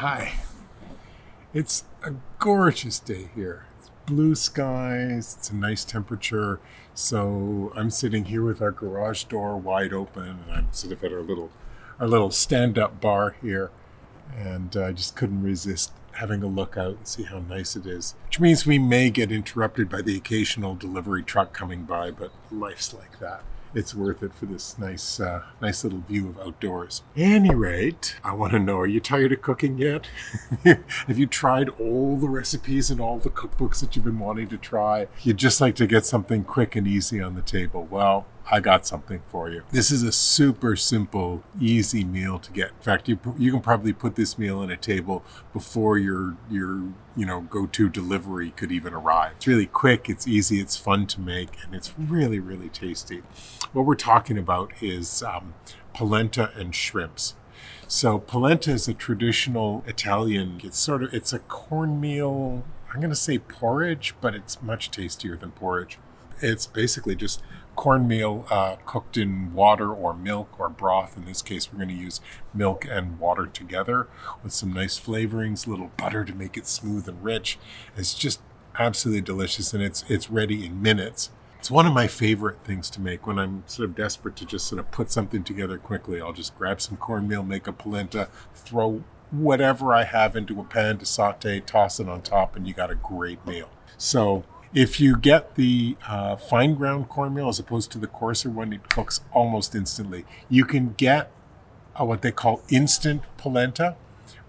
Hi. It's a gorgeous day here. It's blue skies, it's a nice temperature. So I'm sitting here with our garage door wide open, and I'm sort of at our little stand-up bar here, and I just couldn't resist having a look out and see how nice it is. Which means we may get interrupted by the occasional delivery truck coming by, but life's like that. It's worth it for this nice little view of outdoors. At any rate, I want to know, are you tired of cooking yet? Have you tried all the recipes and all the cookbooks that you've been wanting to try? You'd just like to get something quick and easy on the table. Well, I got something for you. This is a super simple, easy meal to get. In fact, you can probably put this meal on a table before your go-to delivery could even arrive. It's really quick, it's easy, it's fun to make, and it's really, really tasty. What we're talking about is polenta and shrimps. So polenta is a traditional Italian. It's a cornmeal. I'm going to say porridge, but it's much tastier than porridge. It's basically just cornmeal cooked in water or milk or broth. In this case, we're going to use milk and water together with some nice flavorings, a little butter to make it smooth and rich. It's just absolutely delicious, and it's ready in minutes. It's one of my favorite things to make when I'm sort of desperate to just sort of put something together quickly. I'll just grab some cornmeal, make a polenta, throw whatever I have into a pan to saute, toss it on top, and you got a great meal. So if you get the fine ground cornmeal as opposed to the coarser one, it cooks almost instantly. You can get what they call instant polenta,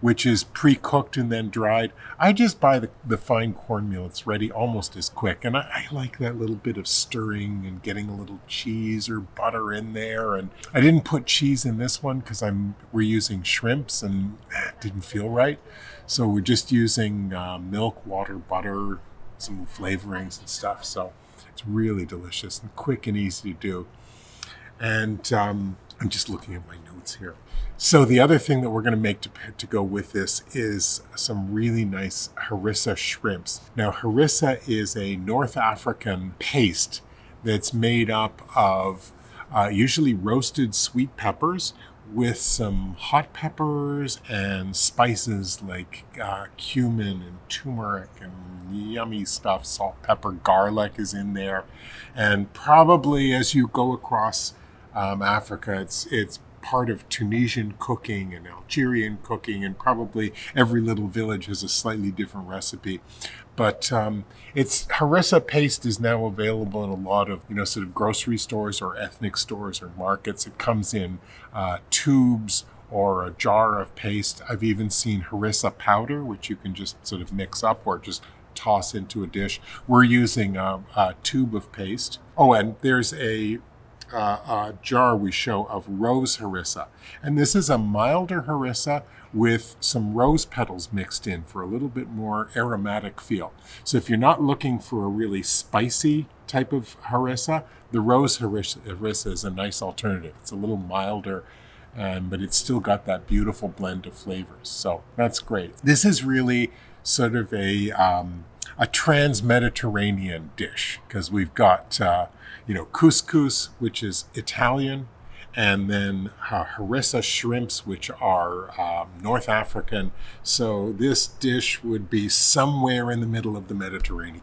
which is pre-cooked and then dried. I just buy the fine cornmeal. It's ready almost as quick. And I like that little bit of stirring and getting a little cheese or butter in there. And I didn't put cheese in this one because we're using shrimps and it didn't feel right. So we're just using milk, water, butter, some flavorings and stuff. So it's really delicious and quick and easy to do. And I'm just looking at my notes here. So the other thing that we're going to make to go with this is some really nice harissa shrimps. Now, harissa is a North African paste that's made up of usually roasted sweet peppers with some hot peppers and spices like cumin and turmeric and yummy stuff. Salt, pepper, garlic is in there. And probably as you go across Africa, it's part of Tunisian cooking and Algerian cooking, and probably every little village has a slightly different recipe. But its harissa paste is now available in a lot of sort of grocery stores or ethnic stores or markets. It comes in tubes or a jar of paste. I've even seen harissa powder, which you can just sort of mix up or just toss into a dish. We're using a tube of paste. Oh, and there's a jar we show of rose harissa. And this is a milder harissa with some rose petals mixed in for a little bit more aromatic feel. So if you're not looking for a really spicy type of harissa, the rose harissa is a nice alternative. It's a little milder, but it's still got that beautiful blend of flavors. So that's great. This is really sort of a trans-Mediterranean dish because we've got couscous, which is Italian, and then harissa shrimps, which are North African. So this dish would be somewhere in the middle of the Mediterranean.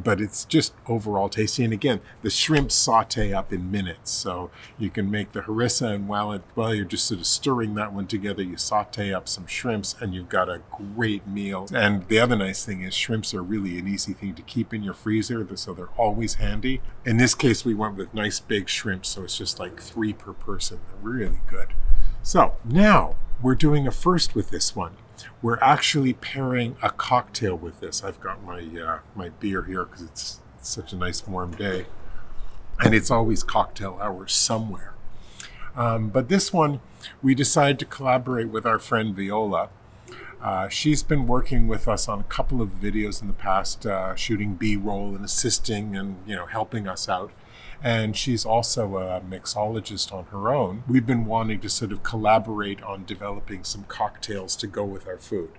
But it's just overall tasty. And again, the shrimps saute up in minutes. So you can make the harissa, and while you're just sort of stirring that one together, you saute up some shrimps, and you've got a great meal. And the other nice thing is shrimps are really an easy thing to keep in your freezer, so they're always handy. In this case, we went with nice big shrimps, so it's just like 3 per person. They're really good. So now we're doing a first with this one. We're actually pairing a cocktail with this. I've got my beer here because it's such a nice warm day, and it's always cocktail hour somewhere. But this one, we decided to collaborate with our friend Viola. She's been working with us on a couple of videos in the past, shooting B-roll and assisting and helping us out. And she's also a mixologist on her own. We've been wanting to sort of collaborate on developing some cocktails to go with our food.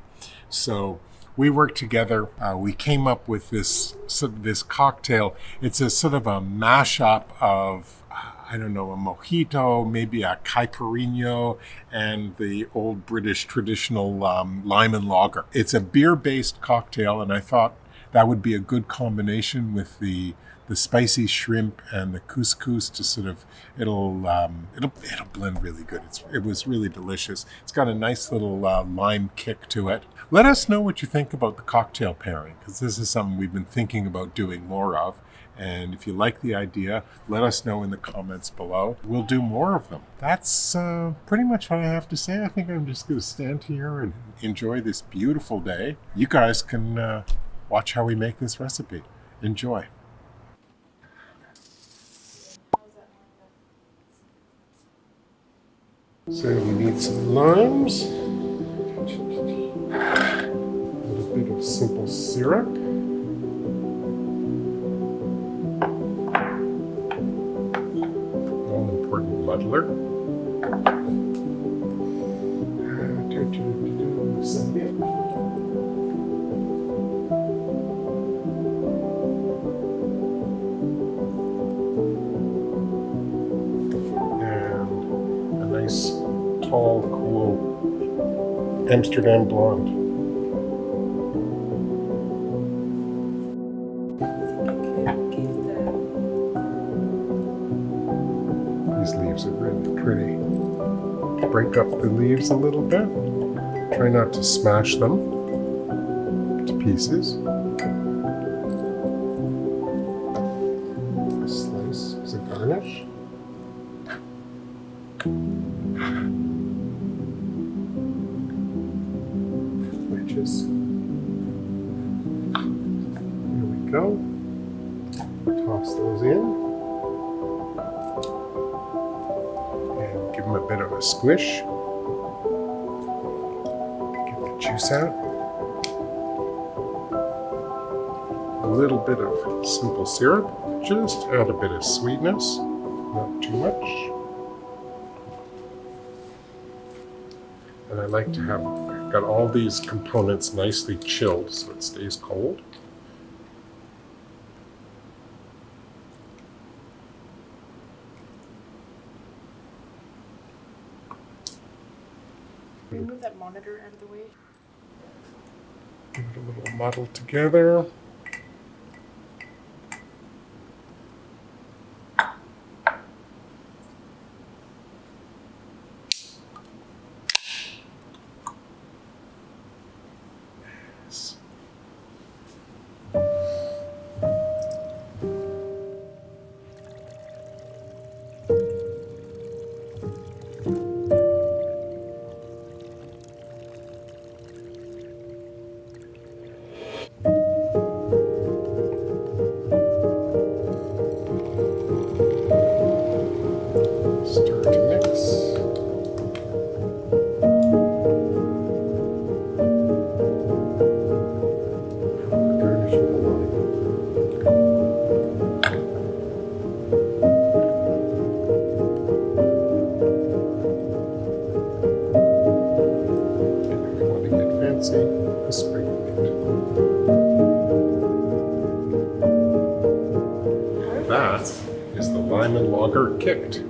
So we worked together. We came up with this cocktail. It's a sort of a mashup of I don't know, a mojito, maybe a caipirinha, and the old British traditional lime and lager. It's a beer-based cocktail, and I thought that would be a good combination with the spicy shrimp and the couscous to sort of it'll blend really good. It was really delicious. It's got a nice little lime kick to it. Let us know what you think about the cocktail pairing, because this is something we've been thinking about doing more of. And if you like the idea, let us know in the comments below. We'll do more of them. That's pretty much what I have to say. I think I'm just going to stand here and enjoy this beautiful day. You guys can watch how we make this recipe. Enjoy. So we need some limes, a little bit of simple syrup, all-important muddler, and a nice tall, cool Amsterdam blonde. These leaves are really pretty. Break up the leaves a little bit. Try not to smash them to pieces. A slice as a garnish. Here we go. Toss those in. And give them a bit of a squish. Get the juice out. A little bit of simple syrup. Just add a bit of sweetness. Not too much. And I like to have got all these components nicely chilled so it stays cold. Remove that monitor out of the way. Give it a little muddle together. Stir to mix. Garnish with a lime. And if you want to get fancy, a sprig of mint. That is the lime and lager kicked.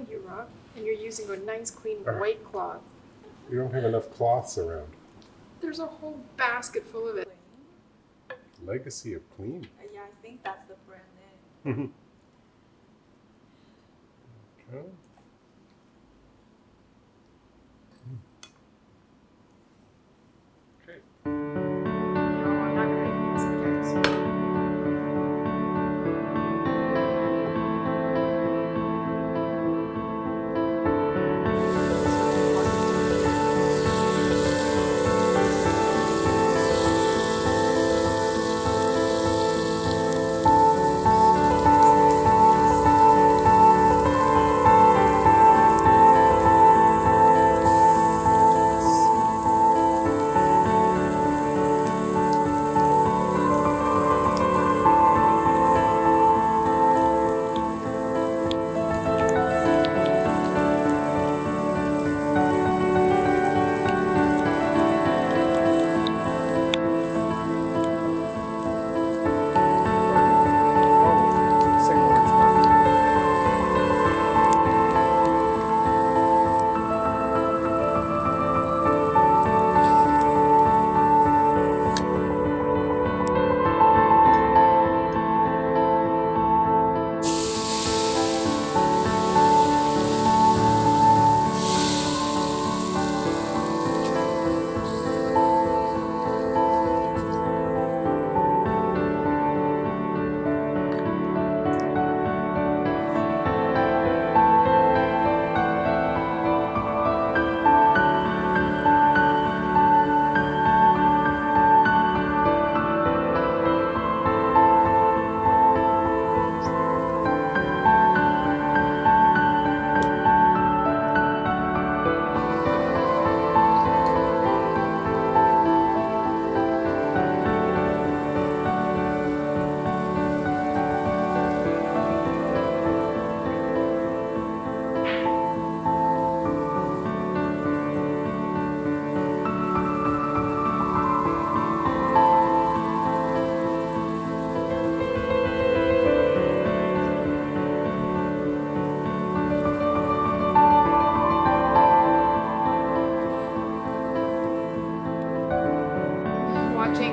you, Rob. And you're using a nice clean Ah. white cloth. We don't have enough cloths around. There's a whole basket full of it. Legacy of clean. Yeah, I think that's the brand name. Okay. Okay. No, I'm not gonna make a mess of this.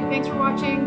Thanks for watching.